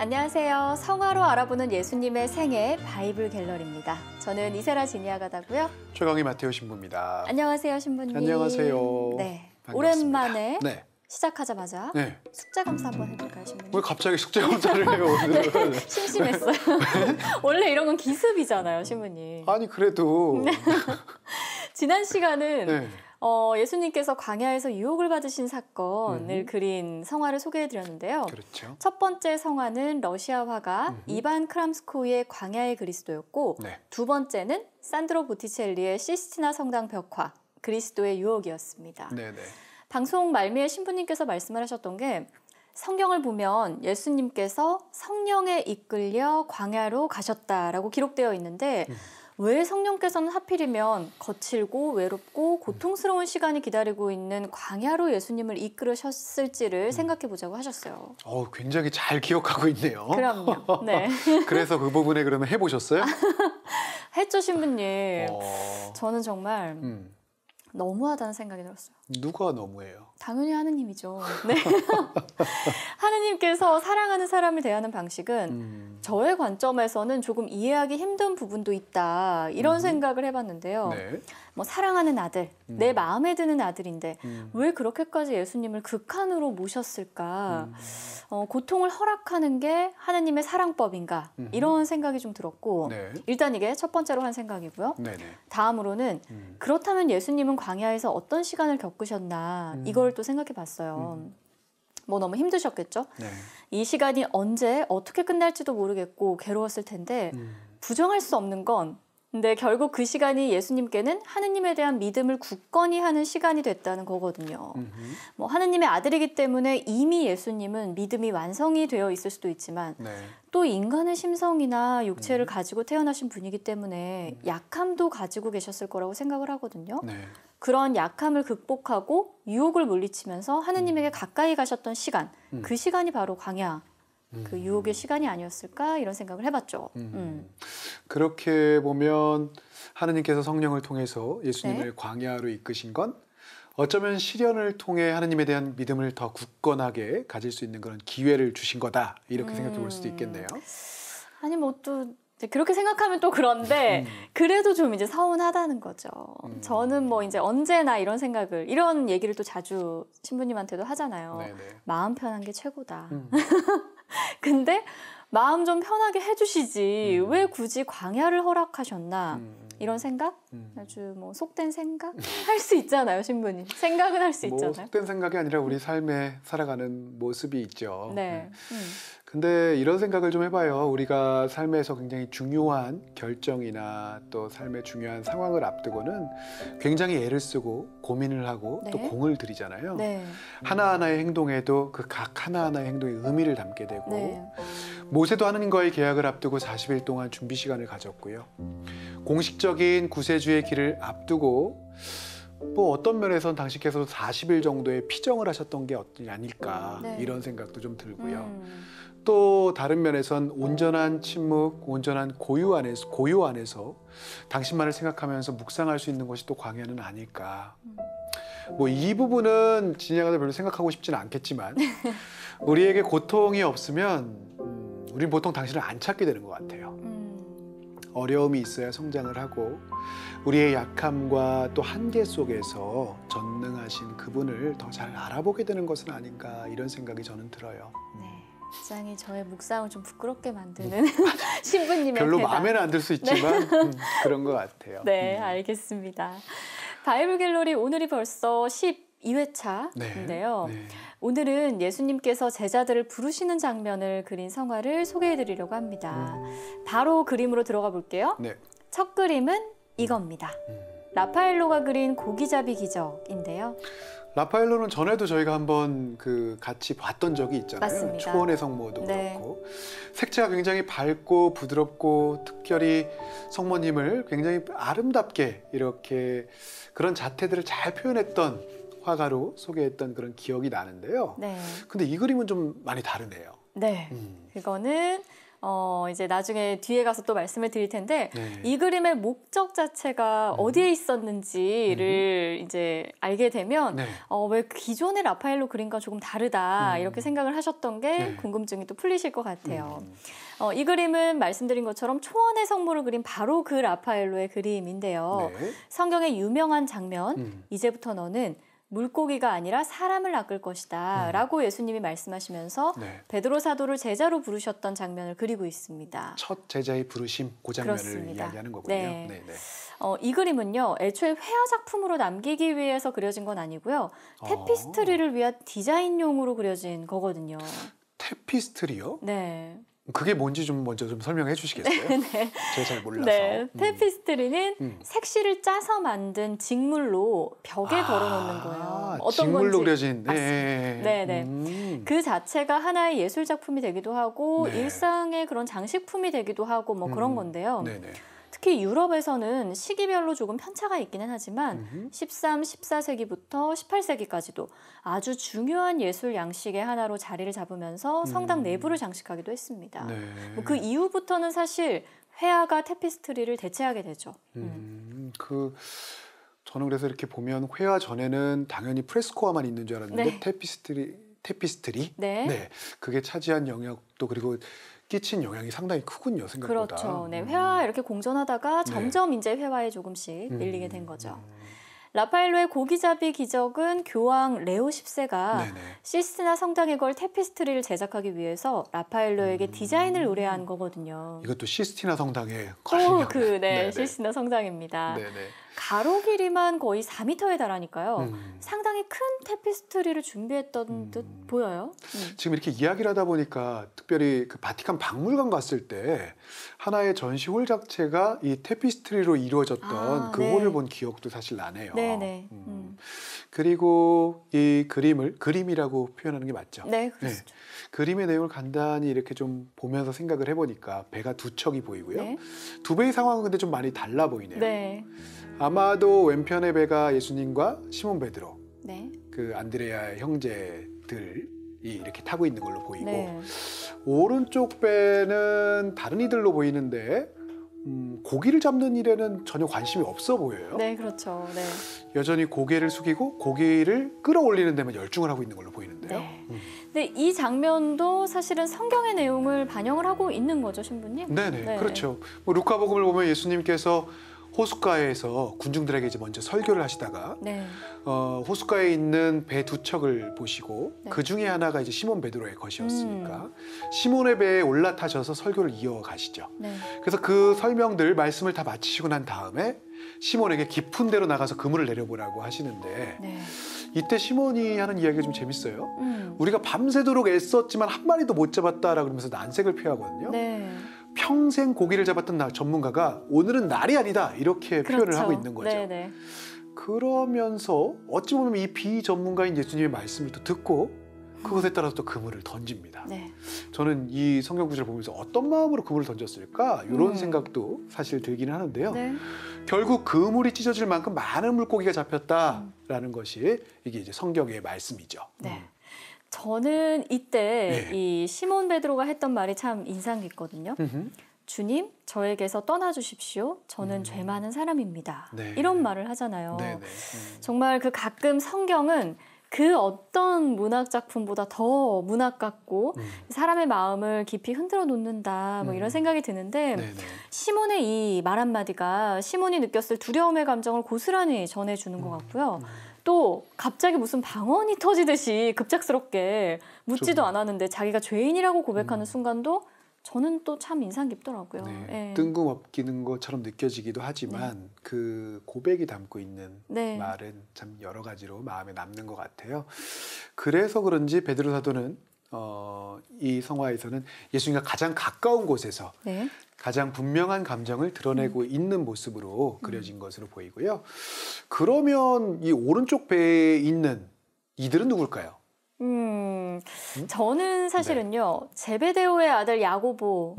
안녕하세요. 성화로 알아보는 예수님의 생애 바이블 갤러리입니다. 저는 이세라 지니아 가다고요. 최강희 마테오 신부입니다. 안녕하세요, 신부님. 안녕하세요. 네, 반갑습니다. 오랜만에 네. 시작하자마자 네. 숙제 검사 한번 해볼까요, 신부님? 왜 갑자기 숙제 검사를 해요, 오늘은? 네, 심심했어요. 원래 이런 건 기습이잖아요, 신부님. 아니, 그래도. 지난 시간은 네. 예수님께서 광야에서 유혹을 받으신 사건을 그린 성화를 소개해드렸는데요. 그렇죠. 첫 번째 성화는 러시아 화가 이반 크람스코이의 광야의 그리스도였고 네. 두 번째는 산드로 보티첼리의 시스티나 성당 벽화, 그리스도의 유혹이었습니다. 네네. 방송 말미에 신부님께서 말씀을 하셨던 게 성경을 보면 예수님께서 성령에 이끌려 광야로 가셨다라고 기록되어 있는데 왜 성령께서는 하필이면 거칠고 외롭고 고통스러운 시간이 기다리고 있는 광야로 예수님을 이끌으셨을지를 생각해 보자고 하셨어요. 굉장히 잘 기억하고 있네요. 그럼요. 네. 그래서 그 부분에 그러면 해보셨어요? 했죠, 신부님. 저는 정말 너무하다는 생각이 들었어요. 누가 너무해요? 당연히 하느님이죠. 네. 하느님께서 사랑하는 사람을 대하는 방식은 저의 관점에서는 조금 이해하기 힘든 부분도 있다. 이런 생각을 해봤는데요. 네. 뭐 사랑하는 아들, 내 마음에 드는 아들인데 왜 그렇게까지 예수님을 극한으로 모셨을까? 고통을 허락하는 게 하느님의 사랑법인가? 이런 생각이 좀 들었고 네. 일단 이게 첫 번째로 한 생각이고요. 네네. 다음으로는 그렇다면 예수님은 광야에서 어떤 시간을 겪으셨나 이걸 또 생각해 봤어요. 뭐 너무 힘드셨겠죠? 네. 이 시간이 언제 어떻게 끝날지도 모르겠고 괴로웠을 텐데 부정할 수 없는 건 근데 결국 그 시간이 예수님께는 하느님에 대한 믿음을 굳건히 하는 시간이 됐다는 거거든요. 뭐 하느님의 아들이기 때문에 이미 예수님은 믿음이 완성이 되어 있을 수도 있지만 네. 또 인간의 심성이나 육체를 가지고 태어나신 분이기 때문에 약함도 가지고 계셨을 거라고 생각을 하거든요. 네. 그런 약함을 극복하고 유혹을 물리치면서 하느님에게 가까이 가셨던 시간, 그 시간이 바로 광야, 그 유혹의 시간이 아니었을까 이런 생각을 해봤죠. 그렇게 보면 하느님께서 성령을 통해서 예수님을 네. 광야로 이끄신 건 어쩌면 시련을 통해 하느님에 대한 믿음을 더 굳건하게 가질 수 있는 그런 기회를 주신 거다 이렇게 생각해 볼 수도 있겠네요. 아니 뭐 또 그렇게 생각하면 또 그런데 그래도 좀 이제 서운하다는 거죠. 저는 뭐 이제 언제나 이런 생각을 이런 얘기를 또 자주 신부님한테도 하잖아요. 네네. 마음 편한 게 최고다. 근데 마음 좀 편하게 해주시지 왜 굳이 광야를 허락하셨나 이런 생각? 아주 뭐 속된 생각? 할 수 있잖아요, 신부님. 생각은 할 수 뭐 있잖아요. 속된 생각이 아니라 우리 삶에 살아가는 모습이 있죠. 네. 근데 이런 생각을 좀 해봐요. 우리가 삶에서 굉장히 중요한 결정이나 또 삶의 중요한 상황을 앞두고는 굉장히 애를 쓰고 고민을 하고 네. 또 공을 들이잖아요. 네. 하나하나의 행동에도 그 각 하나하나의 행동에 의미를 담게 되고 네. 모세도 하느님과의 계약을 앞두고 40일 동안 준비 시간을 가졌고요. 공식적인 구세주의 길을 앞두고 뭐 어떤 면에서는 당신께서 40일 정도의 피정을 하셨던 게 아닐까 네. 이런 생각도 좀 들고요. 또 다른 면에선 온전한 침묵, 온전한 고요 안에서 당신만을 생각하면서 묵상할 수 있는 것이 또 광야는 아닐까. 뭐 이 부분은 진양아도 별로 생각하고 싶지는 않겠지만 우리에게 고통이 없으면 우린 보통 당신을 안 찾게 되는 것 같아요. 어려움이 있어야 성장을 하고 우리의 약함과 또 한계 속에서 전능하신 그분을 더 잘 알아보게 되는 것은 아닌가 이런 생각이 저는 들어요. 네. 굉장히 저의 묵상을 좀 부끄럽게 만드는 신부님의 별로 대답. 마음에는 안 들 수 있지만 그런 것 같아요. 네, 알겠습니다. 바이블 갤러리 오늘이 벌써 12회차인데요. 네. 오늘은 예수님께서 제자들을 부르시는 장면을 그린 성화를 소개해드리려고 합니다. 바로 그림으로 들어가 볼게요. 네. 첫 그림은 이겁니다. 라파엘로가 그린 고기잡이 기적인데요. 라파엘로는 전에도 저희가 한번 같이 봤던 적이 있잖아요. 맞습니다. 초원의 성모도 네. 그렇고 색채가 굉장히 밝고 부드럽고 특별히 성모님을 굉장히 아름답게 이렇게 그런 자태들을 잘 표현했던 화가로 소개했던 그런 기억이 나는데요. 네. 근데 이 그림은 좀 많이 다르네요. 네. 그거는 이제 나중에 뒤에 가서 또 말씀을 드릴 텐데 네. 이 그림의 목적 자체가 어디에 있었는지를 이제 알게 되면 네. 왜 기존의 라파엘로 그림과 조금 다르다 이렇게 생각을 하셨던 게 네. 궁금증이 또 풀리실 것 같아요. 이 그림은 말씀드린 것처럼 초원의 성물을 그린 바로 그 라파엘로의 그림인데요. 네. 성경의 유명한 장면 이제부터 너는 물고기가 아니라 사람을 낚을 것이다 라고 예수님이 말씀하시면서 네. 베드로 사도를 제자로 부르셨던 장면을 그리고 있습니다. 첫 제자의 부르심 그 장면을 그렇습니다. 이야기하는 거군요. 네. 네, 네. 이 그림은요. 애초에 회화 작품으로 남기기 위해서 그려진 건 아니고요. 테피스트리를 위한 디자인용으로 그려진 거거든요. 테피스트리요? 네. 그게 뭔지 좀 먼저 좀 설명해 주시겠어요? 네. 제가 잘 몰라서. 네, 테피스트리는 색실을 짜서 만든 직물로 벽에 걸어놓는 거예요. 어떤 직물로 건지 그려진. 네, 네. 그 자체가 하나의 예술 작품이 되기도 하고 네. 일상의 그런 장식품이 되기도 하고 뭐 그런 건데요. 네네. 특히 유럽에서는 시기별로 조금 편차가 있기는 하지만 13, 14세기부터 18세기까지도 아주 중요한 예술 양식의 하나로 자리를 잡으면서 성당 내부를 장식하기도 했습니다. 네. 그 이후부터는 사실 회화가 테피스트리를 대체하게 되죠. 저는 그래서 이렇게 보면 회화 전에는 당연히 프레스코화만 있는 줄 알았는데 네. 테피스트리? 네. 네. 그게 차지한 영역도 그리고 끼친 영향이 상당히 크군요, 생각보다. 그렇죠. 네, 회화 이렇게 공존하다가 점점 이제 회화에 조금씩 밀리게 된 거죠. 라파엘로의 고기잡이 기적은 교황 레오 10세가 네네. 시스티나 성당에 걸 테피스트리를 제작하기 위해서 라파엘로에게 디자인을 의뢰한 거거든요. 이것도 시스티나 성당에 또 걸린 네, 시스티나 성당입니다. 네네. 가로 길이만 거의 4m에 달하니까요. 상당히 큰 테피스트리를 준비했던 듯 보여요. 지금 이렇게 이야기를 하다 보니까 특별히 그 바티칸 박물관 갔을 때 하나의 전시홀 자체가 이 테피스트리로 이루어졌던 그 네. 홀을 본 기억도 사실 나네요. 네네. 그리고 이 그림을 그림이라고 표현하는 게 맞죠? 네, 그렇죠. 그림의 내용을 간단히 이렇게 좀 보면서 생각을 해보니까 배가 두 척이 보이고요. 네. 두 배의 상황은 근데 좀 많이 달라 보이네요. 네. 아마도 왼편의 배가 예수님과 시몬 베드로, 네. 그 안드레아 형제들이 이렇게 타고 있는 걸로 보이고 네. 오른쪽 배는 다른 이들로 보이는데 고기를 잡는 일에는 전혀 관심이 없어 보여요. 네, 그렇죠. 네. 여전히 고개를 숙이고 고기를 끌어올리는 데만 열중을 하고 있는 걸로 보이는데요. 네. 근데 이 장면도 사실은 성경의 내용을 반영을 하고 있는 거죠, 신부님? 네네, 네. 그렇죠. 뭐 루카복음을 보면 예수님께서 호숫가에서 군중들에게 이제 먼저 설교를 하시다가 네. 호숫가에 있는 배 두 척을 보시고 네. 그 중에 하나가 이제 시몬 베드로의 것이었으니까 시몬의 배에 올라타셔서 설교를 이어가시죠. 네. 그래서 그 설명들 말씀을 다 마치시고 난 다음에 시몬에게 깊은 데로 나가서 그물을 내려보라고 하시는데 네. 이때 시몬이 하는 이야기가 좀 재밌어요. 우리가 밤새도록 애썼지만 한 마리도 못 잡았다라고 그러면서 난색을 표하거든요. 네. 평생 고기를 잡았던 전문가가 오늘은 날이 아니다 이렇게 그렇죠. 표현을 하고 있는 거죠. 네, 네. 그러면서 어찌 보면 이 비전문가인 예수님의 말씀을 또 듣고 그것에 따라서 또 그물을 던집니다. 네. 저는 이 성경 구절을 보면서 어떤 마음으로 그물을 던졌을까 이런 생각도 사실 들기는 하는데요. 네. 결국 그물이 찢어질 만큼 많은 물고기가 잡혔다라는 것이 이게 이제 성경의 말씀이죠. 네. 저는 이때 네. 이 시몬 베드로가 했던 말이 참 인상 깊거든요. 주님, 저에게서 떠나 주십시오. 저는 죄 많은 사람입니다. 네. 이런 말을 하잖아요. 네네. 정말 그 가끔 성경은 그 어떤 문학 작품보다 더 문학 같고 사람의 마음을 깊이 흔들어 놓는다 뭐 이런 생각이 드는데 네네. 시몬의 이 말 한마디가 시몬이 느꼈을 두려움의 감정을 고스란히 전해주는 것 같고요. 또 갑자기 무슨 방언이 터지듯이 급작스럽게 묻지도 않았는데 자기가 죄인이라고 고백하는 순간도 저는 또 참 인상 깊더라고요. 네. 예. 뜬금없기는 것처럼 느껴지기도 하지만 그 고백이 담고 있는 네. 말은 참 여러 가지로 마음에 남는 것 같아요. 그래서 그런지 베드로 사도는 이 성화에서는 예수님과 가장 가까운 곳에서 네. 가장 분명한 감정을 드러내고 있는 모습으로 그려진 것으로 보이고요. 그러면 이 오른쪽 배에 있는 이들은 누굴까요? 저는 사실은요 제베데오의 아들 야고보와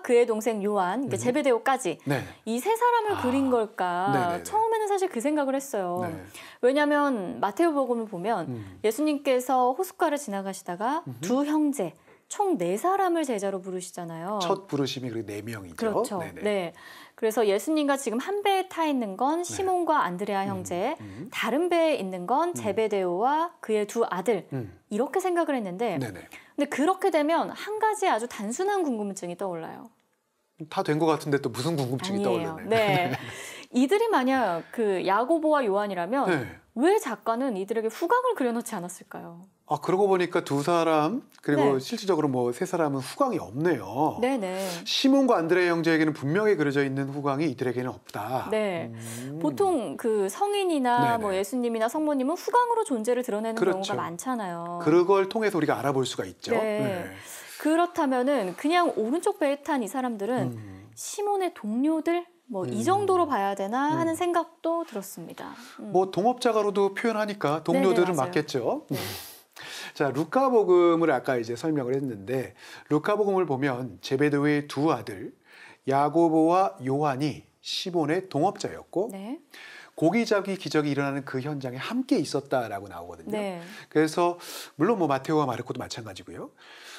그의 동생 요한, 그러니까 제베데오까지 네. 이 세 사람을 그린 걸까 네네네. 처음에는 사실 그 생각을 했어요. 네. 왜냐하면 마테오복음을 보면 예수님께서 호숫가를 지나가시다가 두 형제 총 4사람을 제자로 부르시잖아요. 첫 부르심이 그리고 4명이죠. 그렇죠. 네네. 네. 그래서 예수님과 지금 한 배에 타 있는 건 시몬과 안드레아 형제, 다른 배에 있는 건 제베데오와 그의 2 아들 이렇게 생각을 했는데 네네. 근데 그렇게 되면 한 가지 아주 단순한 궁금증이 떠올라요. 다 된 것 같은데 또 무슨 궁금증이 아니에요. 떠오르네요. 네. 이들이 만약 그 야고보와 요한이라면 네. 왜 작가는 이들에게 후광을 그려놓지 않았을까요? 아, 그러고 보니까 2사람 그리고 네. 실질적으로 뭐 3사람은 후광이 없네요. 네네. 시몬과 안드레 형제에게는 분명히 그려져 있는 후광이 이들에게는 없다. 네. 보통 그 성인이나 네네. 뭐 예수님이나 성모님은 후광으로 존재를 드러내는 그렇죠. 경우가 많잖아요. 그걸 통해서 우리가 알아볼 수가 있죠. 네. 그렇다면은 그냥 오른쪽 배에 탄 이 사람들은 시몬의 동료들 뭐 이 정도로 봐야 되나 하는 생각도 들었습니다. 뭐 동업자가로도 표현하니까 동료들은 네네, 맞아요. 맞겠죠. 네. 자, 루카복음을 아까 이제 설명을 했는데 루카복음을 보면 제베데오의 2 아들 야고보와 요한이 시몬의 동업자였고 네. 고기 잡기 기적이 일어나는 그 현장에 함께 있었다라고 나오거든요. 네. 그래서 물론 뭐 마테오와 마르코도 마찬가지고요.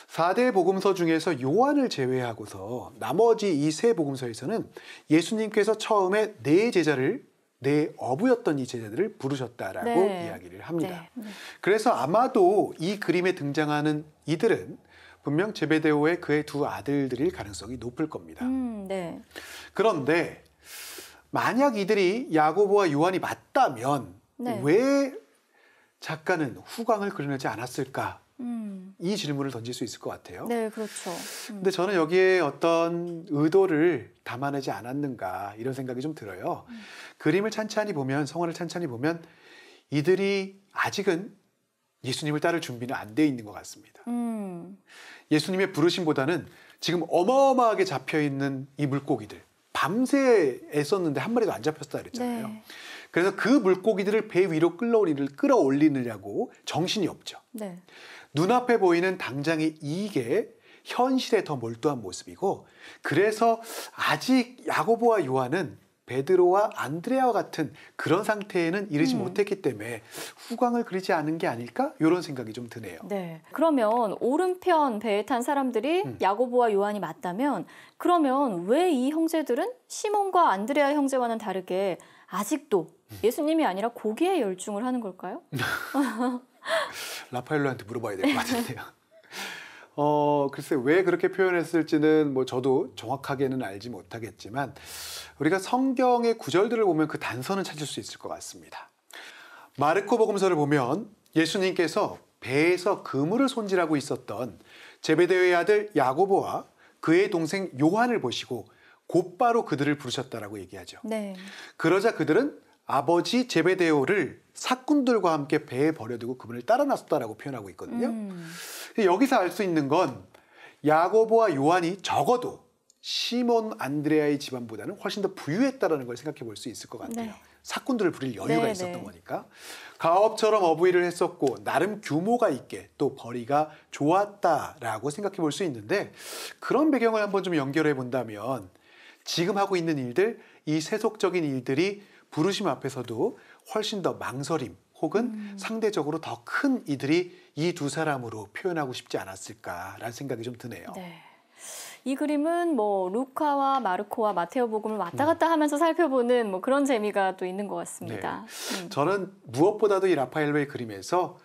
4대 복음서 중에서 요한을 제외하고서 나머지 이 3 복음서에서는 예수님께서 처음에 4 제자를 4 어부였던 이 제자들을 부르셨다라고 네. 이야기를 합니다. 네. 그래서 아마도 이 그림에 등장하는 이들은 분명 제베데오의 그의 2 아들들일 가능성이 높을 겁니다. 네. 그런데 만약 이들이 야고보와 요한이 맞다면 네. 왜 작가는 후광을 그려내지 않았을까? 이 질문을 던질 수 있을 것 같아요. 네, 그렇죠. 근데 저는 여기에 어떤 의도를 담아내지 않았는가 이런 생각이 좀 들어요. 그림을 찬찬히 보면, 성화를 찬찬히 보면 이들이 아직은 예수님을 따를 준비는 안 돼 있는 것 같습니다. 예수님의 부르심보다는 지금 어마어마하게 잡혀있는 이 물고기들, 밤새 애썼는데 한 마리도 안 잡혔다 그랬잖아요. 네. 그래서 그 물고기들을 배 위로 끌어올리느냐고 정신이 없죠. 네. 눈앞에 보이는 당장의 이익에 현실에 더 몰두한 모습이고, 그래서 아직 야고보와 요한은 베드로와 안드레아와 같은 그런 상태에는 이르지 못했기 때문에 후광을 그리지 않은 게 아닐까? 이런 생각이 좀 드네요. 네. 그러면 오른편 배에 탄 사람들이 야고보와 요한이 맞다면 그러면 왜 이 형제들은 시몬과 안드레아 형제와는 다르게 아직도 예수님이 아니라 고기에 열중을 하는 걸까요? 라파엘로한테 물어봐야 될 것 같은데요. 글쎄 왜 그렇게 표현했을지는 뭐 저도 정확하게는 알지 못하겠지만 우리가 성경의 구절들을 보면 그 단서는 찾을 수 있을 것 같습니다. 마르코 복음서를 보면 예수님께서 배에서 그물을 손질하고 있었던 제베데오의 아들 야고보와 그의 동생 요한을 보시고 곧바로 그들을 부르셨다라고 얘기하죠. 네. 그러자 그들은 아버지 제베데오를 사꾼들과 함께 배에 버려두고 그분을 따라 나섰다라고 표현하고 있거든요. 여기서 알 수 있는 건 야고보와 요한이 적어도 시몬 안드레아의 집안보다는 훨씬 더 부유했다라는 걸 생각해 볼 수 있을 것 같아요. 네. 사꾼들을 부릴 여유가 네, 있었던 네. 거니까. 가업처럼 어부일을 했었고 나름 규모가 있게 또 벌이가 좋았다라고 생각해 볼 수 있는데, 그런 배경을 한번 좀 연결해 본다면 지금 하고 있는 일들, 이 세속적인 일들이 부르심 앞에서도 훨씬 더 망설임 혹은 상대적으로 더 큰 이들이 이 2 사람으로 표현하고 싶지 않았을까라는 생각이 좀 드네요. 네. 이 그림은 뭐 루카와 마르코와 마테오 복음을 왔다 갔다 하면서 살펴보는 뭐 그런 재미가 또 있는 것 같습니다. 저는 무엇보다도 이 라파엘로의 그림에서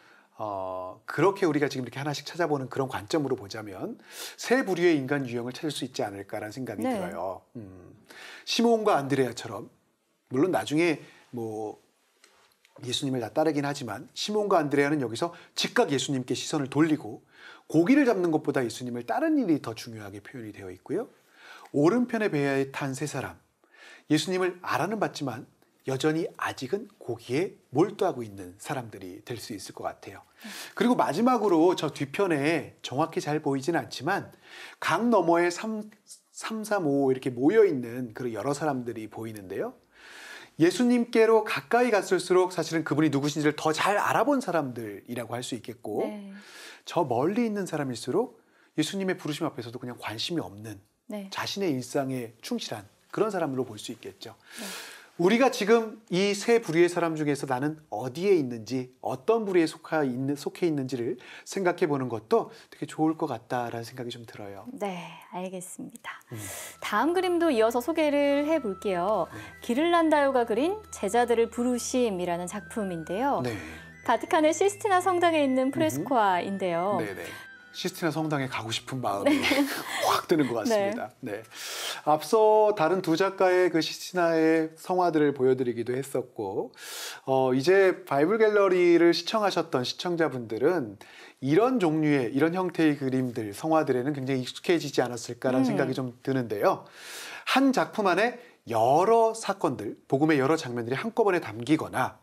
그렇게 우리가 지금 이렇게 하나씩 찾아보는 그런 관점으로 보자면 3 부류의 인간 유형을 찾을 수 있지 않을까라는 생각이 네. 들어요. 시몬과 안드레아처럼, 물론 나중에 뭐 예수님을 다 따르긴 하지만 시몬과 안드레아는 여기서 즉각 예수님께 시선을 돌리고 고기를 잡는 것보다 예수님을 따르는 일이 더 중요하게 표현이 되어 있고요. 오른편의 배에 탄 3 사람, 예수님을 알아는 봤지만 여전히 아직은 고기에 몰두하고 있는 사람들이 될 수 있을 것 같아요. 그리고 마지막으로 저 뒤편에 정확히 잘 보이진 않지만 강 너머에 3, 3, 5 이렇게 모여있는 그런 여러 사람들이 보이는데요. 예수님께로 가까이 갔을수록 사실은 그분이 누구신지를 더 잘 알아본 사람들이라고 할 수 있겠고, 네. 저 멀리 있는 사람일수록 예수님의 부르심 앞에서도 그냥 관심이 없는 네. 자신의 일상에 충실한 그런 사람으로 볼 수 있겠죠. 우리가 지금 이 세 부류의 사람 중에서 나는 어디에 있는지, 어떤 부류에 속해 있는지를 생각해 보는 것도 되게 좋을 것 같다라는 생각이 좀 들어요. 네, 알겠습니다. 다음 그림도 이어서 소개를 해볼게요. 기를란다요가 그린 제자들을 부르심이라는 작품인데요. 네. 바티칸의 시스티나 성당에 있는 프레스코아인데요. 네네. 시스티나 성당에 가고 싶은 마음이 확 드는 것 같습니다. 네. 앞서 다른 두 작가의 그 시스티나의 성화들을 보여드리기도 했었고, 이제 바이블 갤러리를 시청하셨던 시청자분들은 이런 종류의, 이런 형태의 그림들, 성화들에는 굉장히 익숙해지지 않았을까라는 생각이 좀 드는데요. 한 작품 안에 여러 사건들, 복음의 여러 장면들이 한꺼번에 담기거나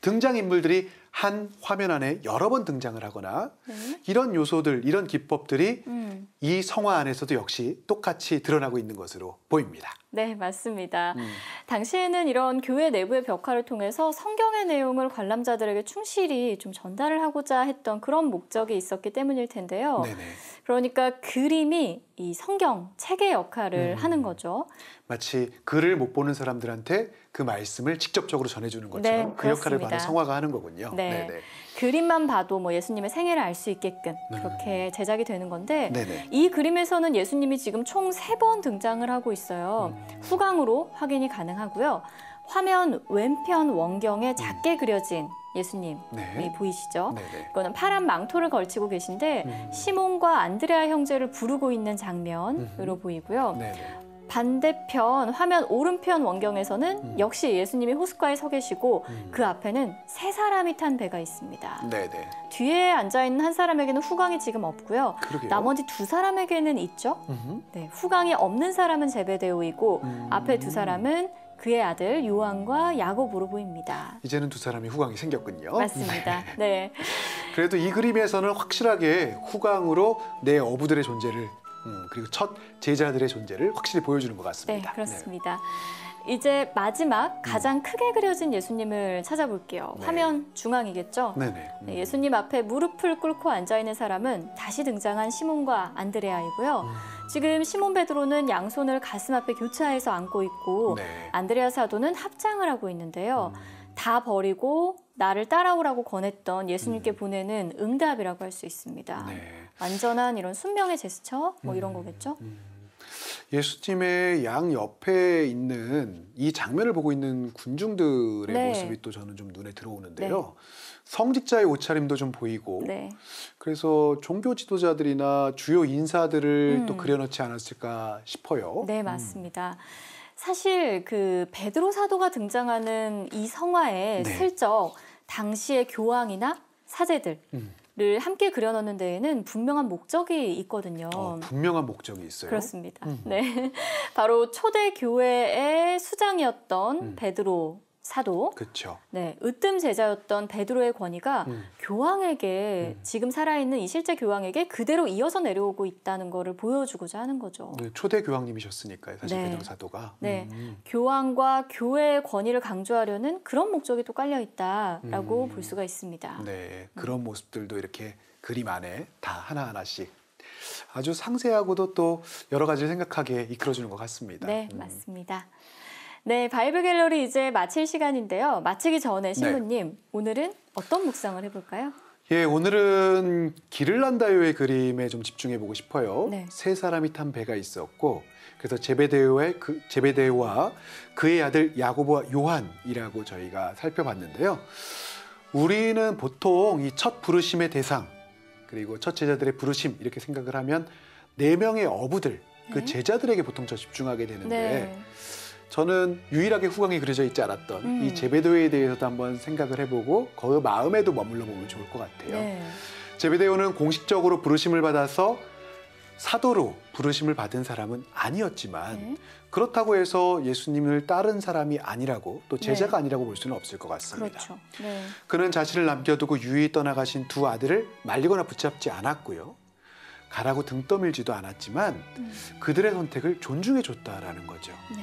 등장인물들이 한 화면 안에 여러 번 등장을 하거나 이런 요소들, 이런 기법들이 이 성화 안에서도 역시 똑같이 드러나고 있는 것으로 보입니다. 네, 맞습니다. 당시에는 이런 교회 내부의 벽화를 통해서 성경의 내용을 관람자들에게 충실히 좀 전달을 하고자 했던 그런 목적이 있었기 때문일 텐데요. 네네. 그러니까 그림이 이 성경, 책의 역할을 하는 거죠. 마치 글을 못 보는 사람들한테 그 말씀을 직접적으로 전해주는 것처럼 네, 그 역할을 그렇습니다. 바로 성화가 하는 거군요. 네. 네네. 그림만 봐도 뭐 예수님의 생애를 알 수 있게끔 그렇게 제작이 되는 건데 네네. 이 그림에서는 예수님이 지금 총 3번 등장을 하고 있어요. 후광으로 확인이 가능하고요. 화면 왼편 원경에 작게 그려진 예수님이 네. 보이시죠? 네네. 이거는 파란 망토를 걸치고 계신데 시몬과 안드레아 형제를 부르고 있는 장면으로 보이고요. 네네. 반대편 화면 오른편 원경에서는 역시 예수님이 호숫가에 서 계시고 그 앞에는 3사람이 탄 배가 있습니다. 네네. 뒤에 앉아있는 한 사람에게는 후광이 지금 없고요. 그러게요. 나머지 2사람에게는 있죠. 네, 후광이 없는 사람은 제베데오이고 앞에 2사람은 그의 아들 요한과 야고보로 보입니다. 이제는 두 사람이 후광이 생겼군요. 맞습니다. 네. 그래도 이 그림에서는 확실하게 후광으로 내 어부들의 존재를 그리고 첫 제자들의 존재를 확실히 보여주는 것 네, 같습니다. 그렇습니다. 이제 마지막 가장 크게 그려진 예수님을 찾아볼게요. 네. 화면 중앙이겠죠? 네네. 네, 예수님 앞에 무릎을 꿇고 앉아있는 사람은 다시 등장한 시몬과 안드레아이고요. 지금 시몬 베드로는 양손을 가슴 앞에 교차해서 안고 있고 네. 안드레아 사도는 합장을 하고 있는데요. 다 버리고 나를 따라오라고 권했던 예수님께 보내는 응답이라고 할 수 있습니다. 네. 완전한 이런 순명의 제스처 뭐 이런 거겠죠? 예수님의 양 옆에 있는 이 장면을 보고 있는 군중들의 네. 모습이 또 저는 좀 눈에 들어오는데요. 성직자의 옷차림도 좀 보이고 네. 그래서 종교 지도자들이나 주요 인사들을 또 그려놓지 않았을까 싶어요. 네, 맞습니다. 사실 그 베드로 사도가 등장하는 이 성화에 네. 슬쩍 당시의 교황이나 사제들을 함께 그려넣는 데에는 분명한 목적이 있거든요. 분명한 목적이 있어요. 그렇습니다. 네, 바로 초대 교회의 수장이었던 베드로 사도, 그렇죠. 네, 으뜸 제자였던 베드로의 권위가 교황에게 지금 살아있는 이 실제 교황에게 그대로 이어서 내려오고 있다는 것을 보여주고자 하는 거죠. 네, 초대 교황님이셨으니까요. 사실 네. 베드로 사도가. 네, 교황과 교회의 권위를 강조하려는 그런 목적이 또 깔려 있다라고 볼 수가 있습니다. 네, 그런 모습들도 이렇게 그림 안에 다 하나하나씩 아주 상세하고도 또 여러 가지를 생각하게 이끌어주는 것 같습니다. 네, 맞습니다. 네, 바이블 갤러리 이제 마칠 시간인데요. 마치기 전에 신부님, 오늘은 어떤 묵상을 해볼까요? 예, 오늘은 기를란다요의 그림에 좀 집중해 보고 싶어요. 네. 3사람이 탄 배가 있었고, 그래서 제베데오와 그의 아들 야고보와 요한이라고 저희가 살펴봤는데요. 우리는 보통 이 첫 부르심의 대상, 그리고 첫 제자들의 부르심 이렇게 생각을 하면 4명의 어부들, 그 제자들에게 보통 저 집중하게 되는데 네. 저는 유일하게 후광이 그려져 있지 않았던 이 제베데오에 대해서도 한번 생각을 해보고 그 마음에도 머물러 보면 좋을 것 같아요. 네. 제베데오는 공식적으로 부르심을 받아서 사도로 부르심을 받은 사람은 아니었지만 그렇다고 해서 예수님을 따른 사람이 아니라고 또 제자가 아니라고 볼 수는 없을 것 같습니다. 그렇죠. 네. 그는 자신을 남겨두고 유유히 떠나가신 두 아들을 말리거나 붙잡지 않았고요. 가라고 등 떠밀지도 않았지만 그들의 선택을 존중해 줬다라는 거죠. 네.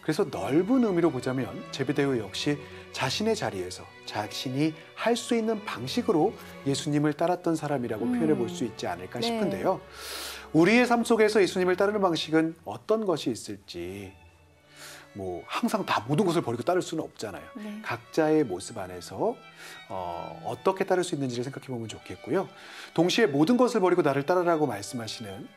그래서 넓은 의미로 보자면 제베데오 역시 자신의 자리에서 자신이 할 수 있는 방식으로 예수님을 따랐던 사람이라고 표현해 볼 수 있지 않을까 네. 싶은데요. 우리의 삶 속에서 예수님을 따르는 방식은 어떤 것이 있을지 뭐 항상 다 모든 것을 버리고 따를 수는 없잖아요. 네. 각자의 모습 안에서 어떻게 따를 수 있는지를 생각해 보면 좋겠고요. 동시에 모든 것을 버리고 나를 따르라고 말씀하시는,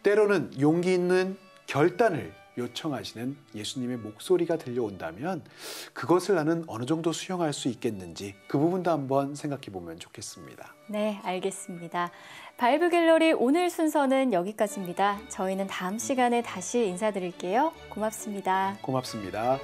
때로는 용기 있는 결단을 요청하시는 예수님의 목소리가 들려온다면 그것을 나는 어느 정도 수용할 수 있겠는지 그 부분도 한번 생각해 보면 좋겠습니다. 네, 알겠습니다. 바이블 갤러리 오늘 순서는 여기까지입니다. 저희는 다음 시간에 다시 인사드릴게요. 고맙습니다. 고맙습니다.